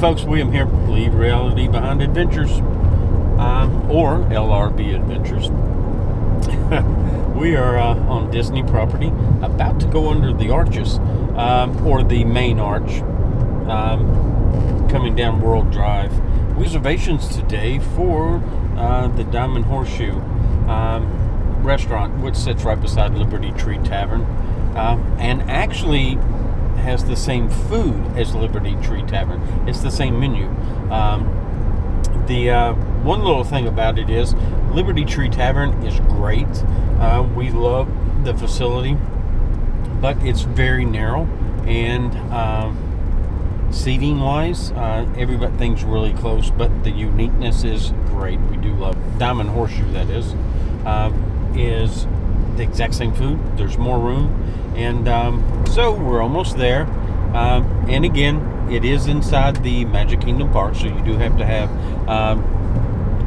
folks, William here. Leave reality behind adventures, or LRB adventures. We are on Disney property, about to go under the arches, or the main arch, coming down World Drive. Reservations today for the Diamond Horseshoe restaurant, which sits right beside Liberty Tree Tavern, and actually has the same food as Liberty Tree Tavern. It's the same menu. The one little thing about it is Liberty Tree Tavern is great. We love the facility, but it's very narrow, and seating wise, everything's really close, but the uniqueness is great. We do love Diamond Horseshoe, that is the exact same food. There's more room, and so we're almost there. And again, it is inside the Magic Kingdom Park, so you do have to have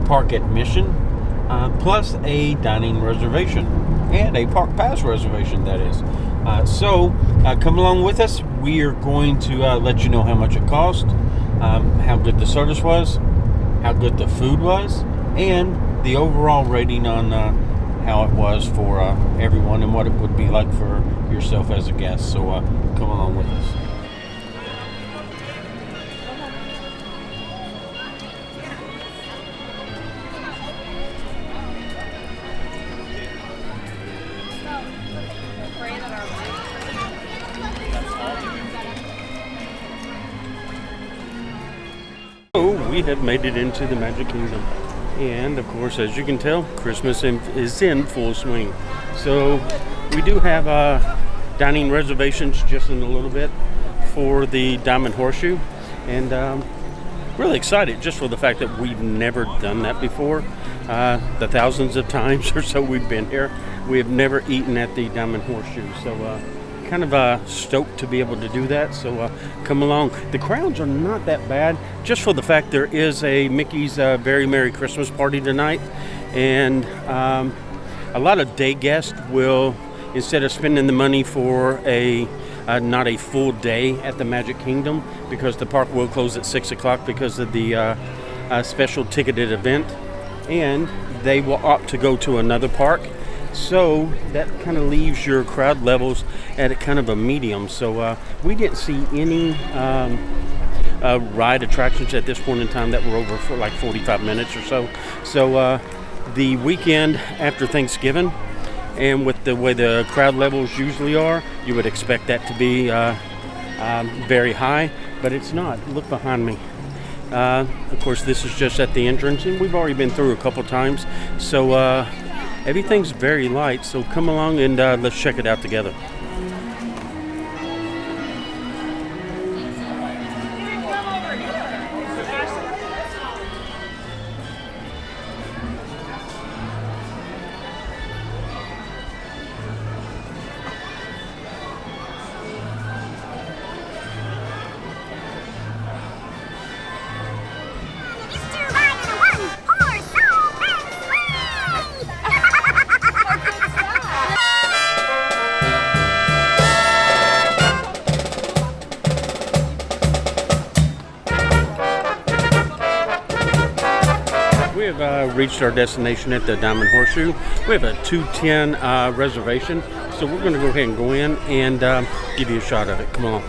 park admission, plus a dining reservation and a park pass reservation, that is. So come along with us. We are going to let you know how much it cost, how good the service was, how good the food was, and the overall rating on how it was for everyone, and what it would be like for yourself as a guest. So come along with us. So we have made it into the Magic Kingdom. And of course, as you can tell, Christmas is in full swing. So we do have dining reservations just in a little bit for the Diamond Horseshoe. And really excited just for the fact that we've never done that before. The thousands of times or so we've been here, we have never eaten at the Diamond Horseshoe. So kind of stoked to be able to do that. So come along. The crowds are not that bad, just for the fact there is a Mickey's Very Merry Christmas party tonight, and a lot of day guests will, instead of spending the money for a not a full day at the Magic Kingdom, because the park will close at 6 o'clock because of the special ticketed event, and they will opt to go to another park. So that kind of leaves your crowd levels at a kind of a medium. So we didn't see any ride attractions at this point in time that were over for like 45 minutes or so. So the weekend after Thanksgiving, and with the way the crowd levels usually are, you would expect that to be very high, but it's not. Look behind me. Of course, this is just at the entrance, and we've already been through a couple times. So everything's very light, so come along and let's check it out together. We have reached our destination at the Diamond Horseshoe. We have a 2:10 reservation, so we're going to go ahead and go in and give you a shot of it. Come on.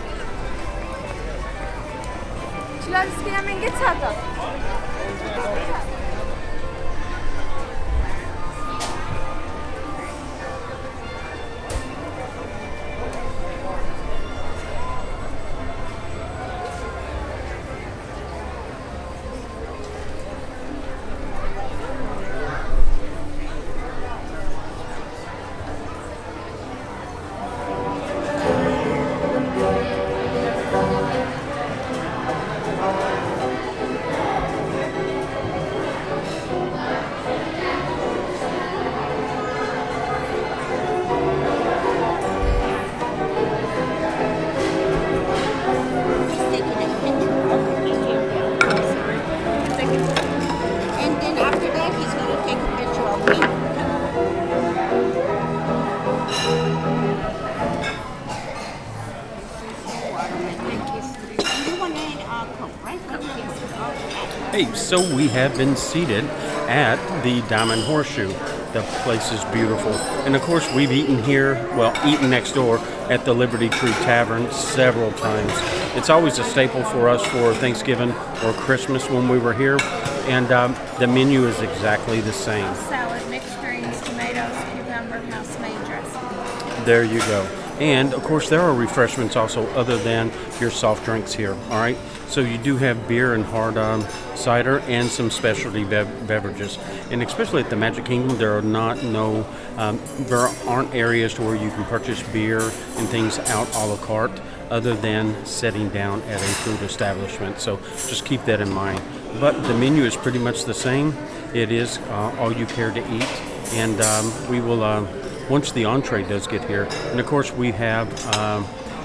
Hey, so we have been seated at the Diamond Horseshoe. The place is beautiful. And of course, we've eaten here, well, eaten next door at the Liberty Tree Tavern several times. It's always a staple for us for Thanksgiving or Christmas when we were here. And the menu is exactly the same. Salad, mixed greens, tomatoes, cucumber, house-made dressing. There you go. And of course, there are refreshments also other than your soft drinks here. All right. So you do have beer and hard cider and some specialty beverages. And especially at the Magic Kingdom, there aren't areas to where you can purchase beer and things out a la carte other than sitting down at a food establishment. So just keep that in mind. But the menu is pretty much the same. It is all you care to eat. And we will, once the entree does get here, and of course we have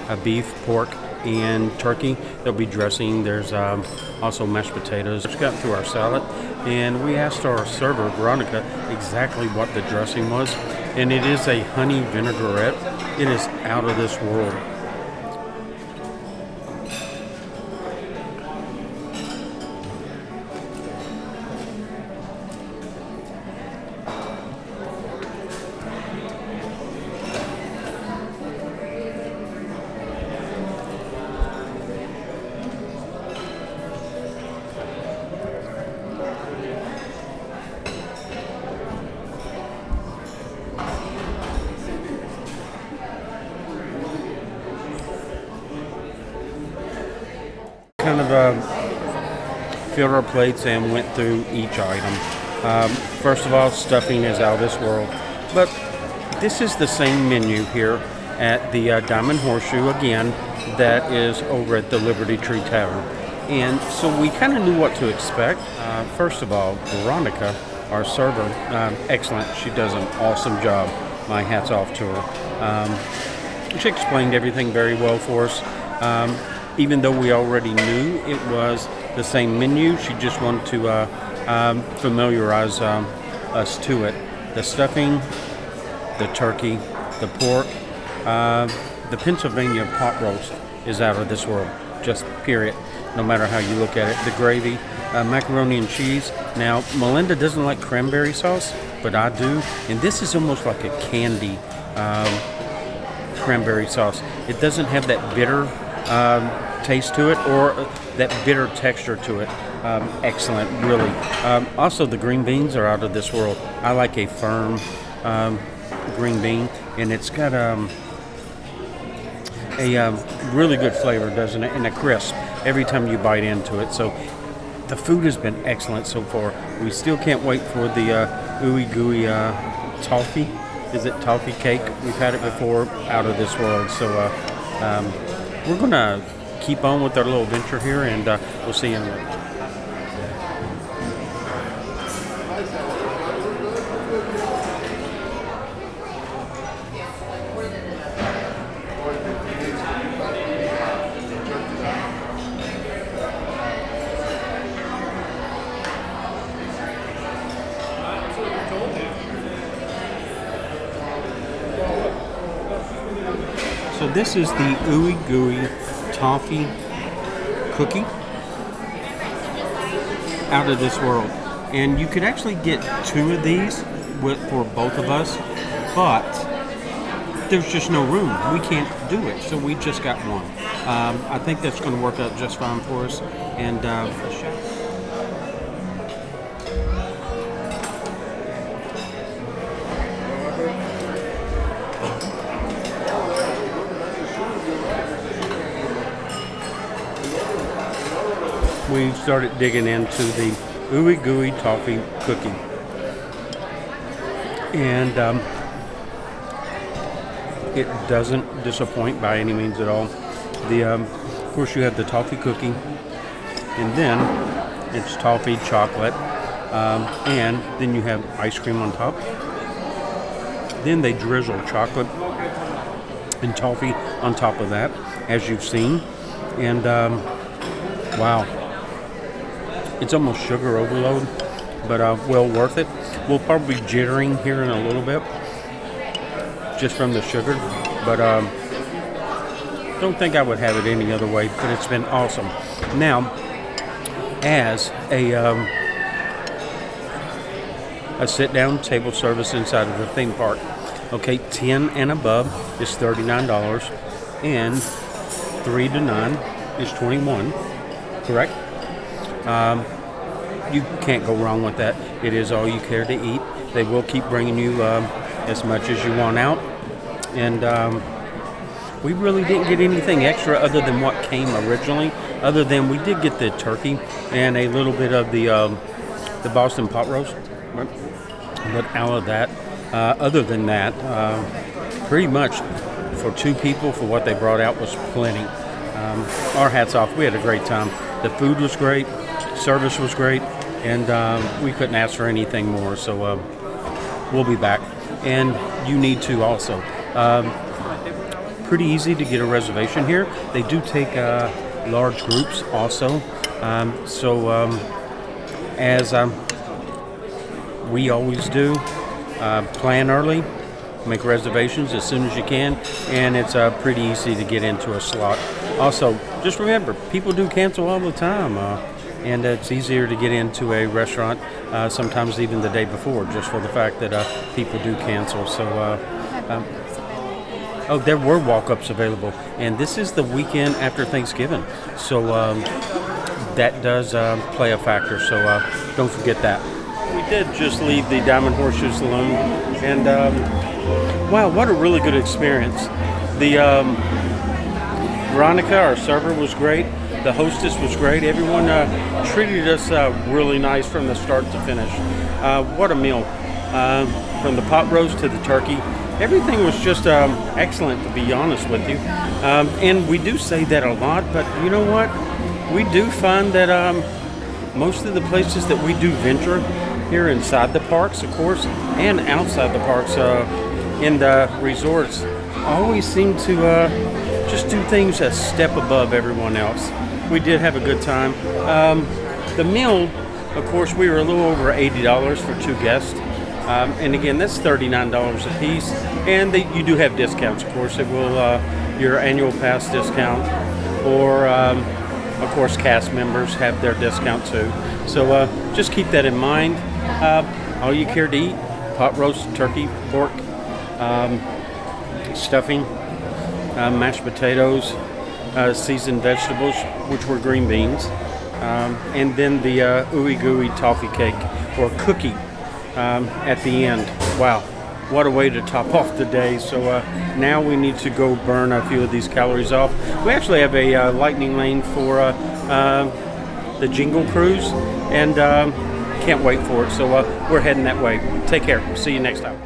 a beef, pork, and turkey. There'll be dressing. There's also mashed potatoes. Just got through our salad, and we asked our server, Veronica, exactly what the dressing was, and it is a honey vinaigrette. It is out of this world. Kind of filled our plates and went through each item. First of all, stuffing is out of this world, but this is the same menu here at the Diamond Horseshoe again that is over at the Liberty Tree Tavern. And so we kind of knew what to expect. First of all, Veronica, our server, excellent. She does an awesome job. My hat's off to her. She explained everything very well for us. Even though we already knew it was the same menu, she just wanted to familiarize us to it. The stuffing, the turkey, the pork, the Pennsylvania pot roast is out of this world, just period, no matter how you look at it. The gravy, macaroni and cheese. Now, Melinda doesn't like cranberry sauce, but I do, and this is almost like a candy cranberry sauce. It doesn't have that bitter taste to it or that bitter texture to it. Excellent, really. Also, the green beans are out of this world. I like a firm green bean, and it's got a really good flavor, doesn't it? And a crisp every time you bite into it. So the food has been excellent so far. We still can't wait for the Oooey Gooey Toffee. Is it toffee cake? We've had it before, out of this world. So we're going to keep on with our little venture here, and we'll see you in a minute. So this is the Oooey Gooey Toffee cookie, out of this world. And you could actually get 2 of these for both of us, but there's just no room. We can't do it, so we just got one. I think that's going to work out just fine for us. And we started digging into the Oooey Gooey Toffee cookie. And it doesn't disappoint by any means at all. Of course, you have the toffee cookie, and then it's toffee chocolate, and then you have ice cream on top. Then they drizzle chocolate and toffee on top of that, as you've seen. And wow. It's almost sugar overload, but well worth it. We'll probably be jittering here in a little bit, just from the sugar, but don't think I would have it any other way, but it's been awesome. Now, as a sit-down table service inside of the theme park. Okay, 10 and above is $39, and 3 to 9 is $21. Correct? You can't go wrong with that. It is all you care to eat. They will keep bringing you as much as you want out, and we really didn't get anything extra other than what came originally. Other than we did get the turkey and a little bit of the Boston pot roast. But out of that, other than that, pretty much for 2 people for what they brought out was plenty. Our hats off. We had a great time. The food was great, service was great, and we couldn't ask for anything more. So we'll be back, and you need to also. Pretty easy to get a reservation here. They do take large groups also. As we always do, plan early, make reservations as soon as you can, and it's pretty easy to get into a slot. Also, just remember, people do cancel all the time, and it's easier to get into a restaurant sometimes even the day before, just for the fact that people do cancel. So, there were walk-ups available, and this is the weekend after Thanksgiving, so that does play a factor, so don't forget that. We did just leave the Diamond Horseshoe Saloon, and wow, what a really good experience. The Veronica, our server, was great. The hostess was great. Everyone treated us really nice from the start to finish. What a meal. From the pot roast to the turkey. Everything was just excellent, to be honest with you. And we do say that a lot, but you know what? We do find that most of the places that we do venture here inside the parks, of course, and outside the parks in the resorts, always seem to just do things a step above everyone else. We did have a good time. The meal, of course, we were a little over $80 for 2 guests. And again, that's $39 a piece, and you do have discounts. Of course, it will your annual pass discount, or of course, cast members have their discount too. So just keep that in mind. All you care to eat: pot roast, turkey, pork, stuffing, mashed potatoes, seasoned vegetables, which were green beans, and then the Oooey Gooey Toffee cake or cookie. At the end. Wow, what a way to top off the day. So now we need to go burn a few of these calories off. We actually have a lightning lane for the Jingle Cruise, and can't wait for it. So we're heading that way. Take care. See you next time.